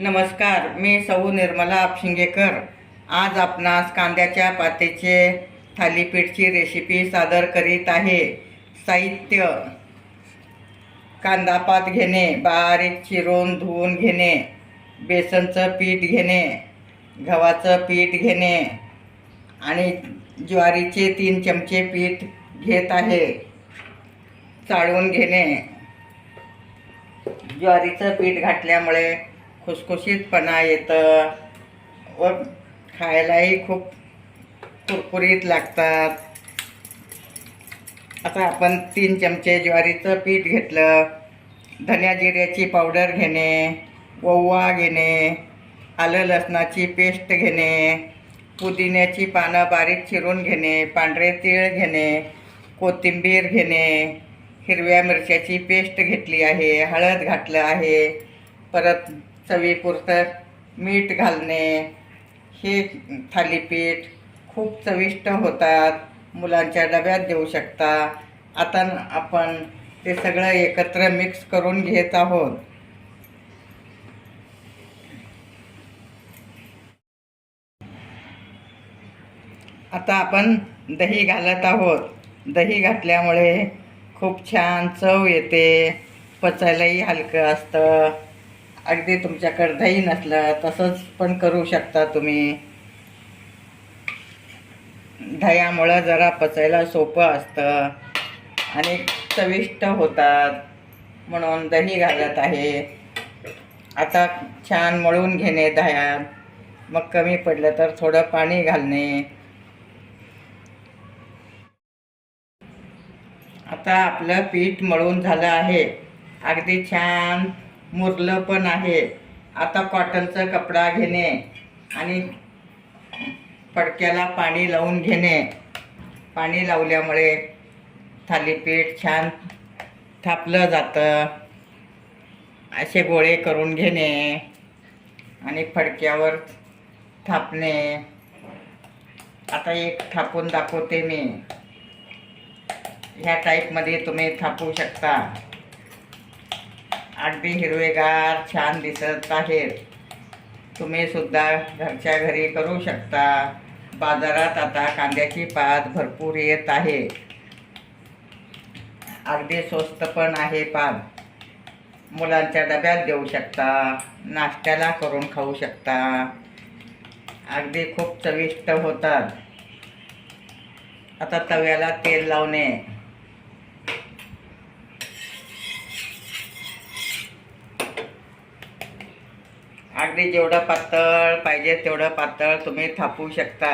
नमस्कार, मी सौ निर्मला आपशिंगेकर। आज आपणास कांद्याच्या पातीचे थालीपीठची रेसिपी सादर करीत आहे। साहित्य: कांदा पात घेणे, बारीक चिरून धुवून घेणे, बेसनचं पीठ घेणे, गव्हाचं पीठ घेणे आणि ज्वारीचे 3 चमचे पीठ घेत आहे, चाळून घेणे। ज्वारीचं पीठ घातल्यामुळे खुसखुशीतपणा येतं व खायलाही खूप कुरकुरीत लागतात। आता आपण 3 चमचे ज्वारीचं पीठ घेतलं। धन्या जिऱ्याची पावडर घेणे, ओवा घेणे, आलं लसणाची पेस्ट घेणे, पुदिन्याची पानं बारीक चिरून घेणे, पांढरे तीळ घेणे, कोथिंबीर घेणे, हिरव्या मिरच्याची पेस्ट घेतली आहे, हळद घातलं आहे, परत चवीपुरतं मीठ घालणे। हे थालीपीठ खूप चविष्ट होतात, मुलांच्या डब्यात देऊ शकता। आता आपण ते सगळं एकत्र मिक्स करून घेत आहोत। आता आपण दही घालत आहोत। दही घातल्यामुळे खूप छान चव येते, पचायलाही हलकं असतं। अगदी तुमच्याकडे दही नसलं तसंच पण करू शकता तुम्ही। दह्यामुळं जरा पचायला सोपं असतं आणि चविष्ट होतात, म्हणून दही घालत आहे। आता छान मळून घेणे दह्यात, मग कमी पडलं तर थोडं पाणी घालणे। आता आपलं पीठ मळून झालं आहे, अगदी छान मुरलं पण आहे। आता कॉटनचा कपडा घेणे आणि फडक्याला पाणी लावून घेणे। पाणी लावल्यामुळे थालीपीठ छान थापलं जातं। असे गोळे करून घेणे आणि फडक्यावर थापणे। आता एक थापून दाखवते मी। ह्या टाईपमध्ये तुम्ही थापू शकता। अगदी हिरवेगार छान दिसत आहेत। तुम्ही सुद्धा घरच्या घरी करू शकता। बाजारात आता कांद्याची पात भरपूर येत आहे, अगदी स्वस्त पण आहे पात। मुलांच्या डब्यात देऊ शकता, नाश्त्याला करून खाऊ शकता, अगदी खूप चविष्ट होतात। आता तव्याला तेल लावणे। अगदी जेवढं पातळ पाहिजे तेवढं पातळ तुम्ही थापू शकता।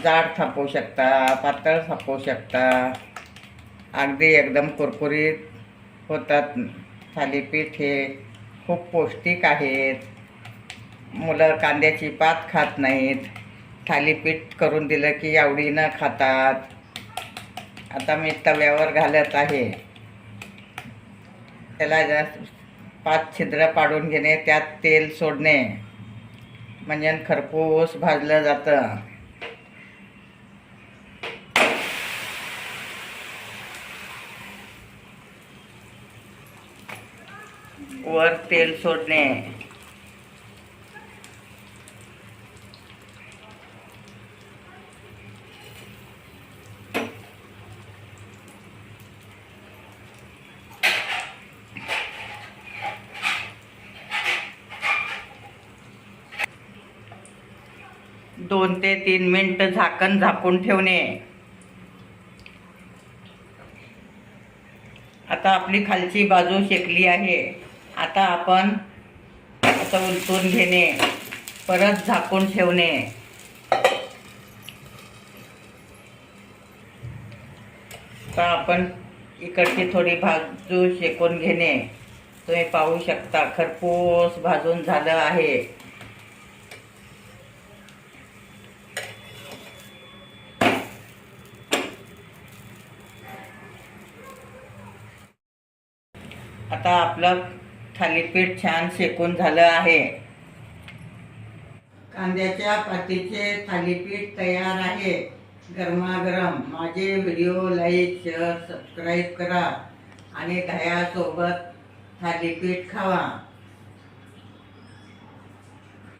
जाड थापू शकता, पातळ थापू शकता, अगदी एकदम कुरकुरीत होतात। थालीपीठ हे खूप पौष्टिक आहेत। मुलं कांद्याची पात खात नाहीत, थालीपीठ करून दिलं की आवडीनं खातात। आता मी तव्यावर घालत आहे। त्याला जास्त 5 छिद्र पाडून घेणे, त्यात तेल सोडणे, म्हणजे खरपूस भाजलं जातं। वर तेल सोडणे। दोन ते 3 मिनिट झाकण झाकून ठेवणे। आता आपली खालची बाजू शेकली आहे। आता आपण असं उलटून घेणे, परत झाकून ठेवणे। आता आपण इकडची थोडी बाजू शेकून घेणे। तुम्ही पाहू शकता खरपूस भाजून झालं आहे। आता आपलं थालीपीठ छान शेकून झालं आहे। कांद्याच्या पातीचे थालीपीठ तयार आहे। गरमागरम माझे व्हिडिओ लाईक शेअर सबस्क्राईब करा आणि दह्यासोबत थालीपीठ खावा.